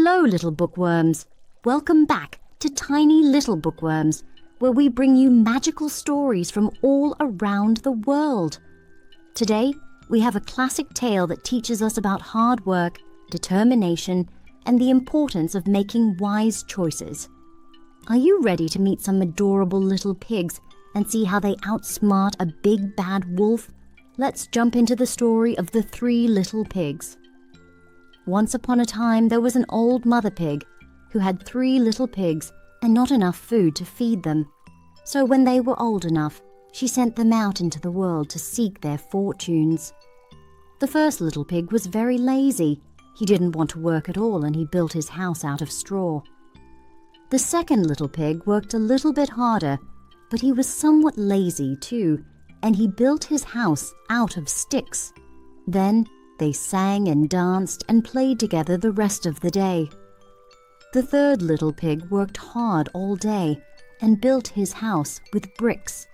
Hello, little bookworms. Welcome back to Tiny Little Bookworms, where we bring you magical stories from all around the world. Today, we have a classic tale that teaches us about hard work, determination, and the importance of making wise choices. Are you ready to meet some adorable little pigs and see how they outsmart a big bad wolf? Let's jump into the story of the 3 little pigs. Once upon a time, there was an old mother pig who had 3 little pigs and not enough food to feed them. So when they were old enough, she sent them out into the world to seek their fortunes. The first little pig was very lazy. He didn't want to work at all, and he built his house out of straw. The second little pig worked a little bit harder, but he was somewhat lazy too, and he built his house out of sticks. Then they sang and danced and played together the rest of the day. The third little pig worked hard all day and built his house with bricks.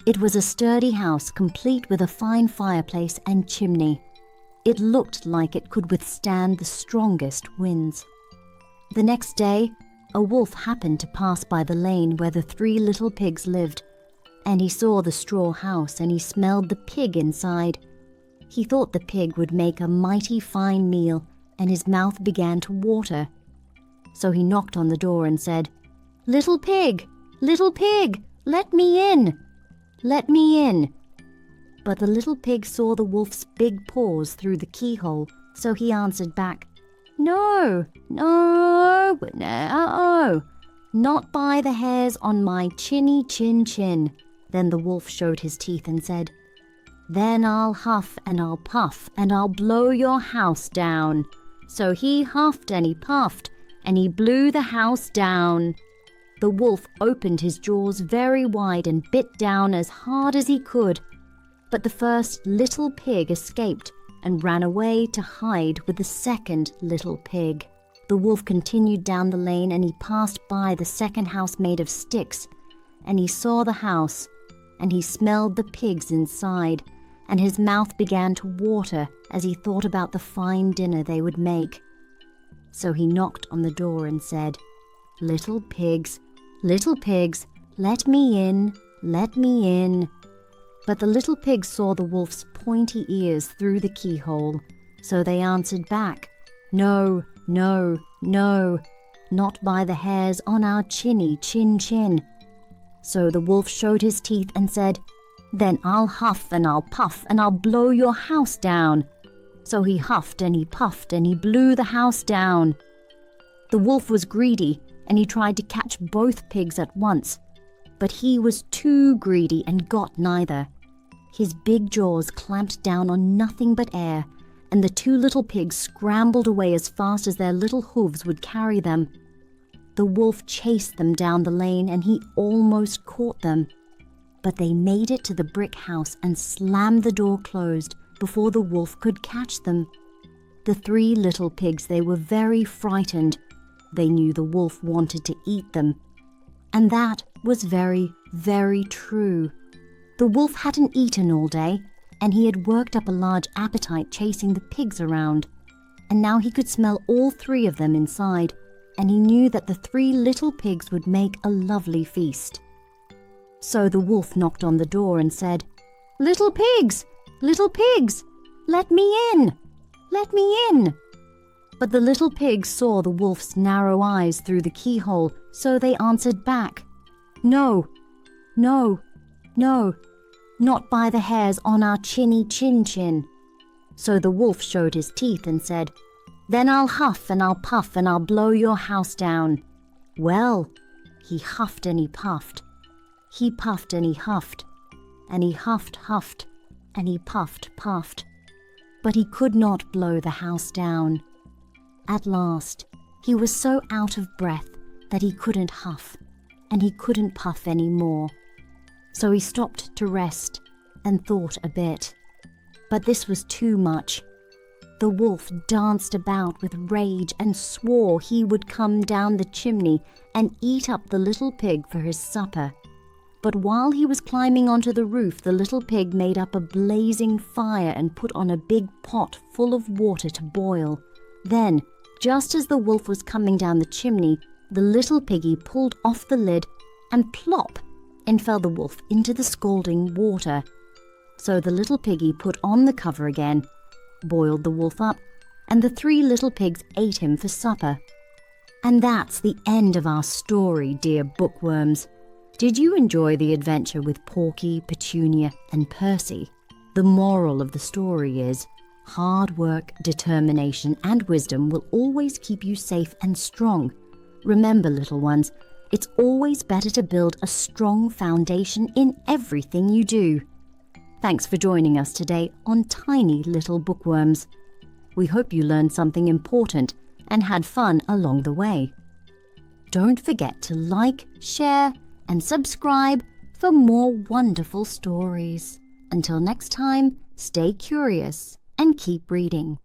It was a sturdy house complete with a fine fireplace and chimney. It looked like it could withstand the strongest winds. The next day, a wolf happened to pass by the lane where the 3 little pigs lived, and he saw the straw house and he smelled the pig inside. He thought the pig would make a mighty fine meal, and his mouth began to water. So he knocked on the door and said, little pig, let me in, let me in." But the little pig saw the wolf's big paws through the keyhole, so he answered back, No, not by the hairs on my chinny chin. Then the wolf showed his teeth and said, Then I'll huff and I'll puff and I'll blow your house down. So he huffed and he puffed and he blew the house down. The wolf opened his jaws very wide and bit down as hard as he could. But the first little pig escaped and ran away to hide with the second little pig. The wolf continued down the lane and he passed by the second house made of sticks, and he saw the house and he smelled the pigs inside, and his mouth began to water as he thought about the fine dinner they would make. So he knocked on the door and said, little pigs, let me in, let me in." But the little pigs saw the wolf's pointy ears through the keyhole, so they answered back, No, not by the hairs on our chinny chin. So the wolf showed his teeth and said, Then I'll huff and I'll puff and I'll blow your house down. So he huffed and he puffed and he blew the house down. The wolf was greedy and he tried to catch both pigs at once, but he was too greedy and got neither. His big jaws clamped down on nothing but air, and the 2 little pigs scrambled away as fast as their little hooves would carry them. The wolf chased them down the lane and he almost caught them. But they made it to the brick house and slammed the door closed before the wolf could catch them. The 3 little pigs, they were very frightened. They knew the wolf wanted to eat them. And that was very, very true. The wolf hadn't eaten all day, and he had worked up a large appetite chasing the pigs around. And now he could smell all 3 of them inside, and he knew that the 3 little pigs would make a lovely feast. So the wolf knocked on the door and said, little pigs, let me in, let me in." But the little pigs saw the wolf's narrow eyes through the keyhole, so they answered back, No, not by the hairs on our chinny chin. So the wolf showed his teeth and said, Then I'll huff and I'll puff and I'll blow your house down. Well, he huffed and he puffed. He puffed and he huffed, and he huffed, and he puffed. But he could not blow the house down. At last, he was so out of breath that he couldn't huff, and he couldn't puff any more. So he stopped to rest and thought a bit. But this was too much. The wolf danced about with rage and swore he would come down the chimney and eat up the little pig for his supper. But while he was climbing onto the roof, the little pig made up a blazing fire and put on a big pot full of water to boil. Then, Just as the wolf was coming down the chimney, the little piggy pulled off the lid and plop, in fell the wolf into the scalding water. So the little piggy put on the cover again, boiled the wolf up, and the 3 little pigs ate him for supper. And that's the end of our story, dear bookworms. Did you enjoy the adventure with Porky, Petunia, and Percy? The moral of the story is, hard work, determination, and wisdom will always keep you safe and strong. Remember, little ones, it's always better to build a strong foundation in everything you do. Thanks for joining us today on Tiny Little Bookworms. We hope you learned something important and had fun along the way. Don't forget to like, share, and subscribe for more wonderful stories. Until next time, stay curious and keep reading.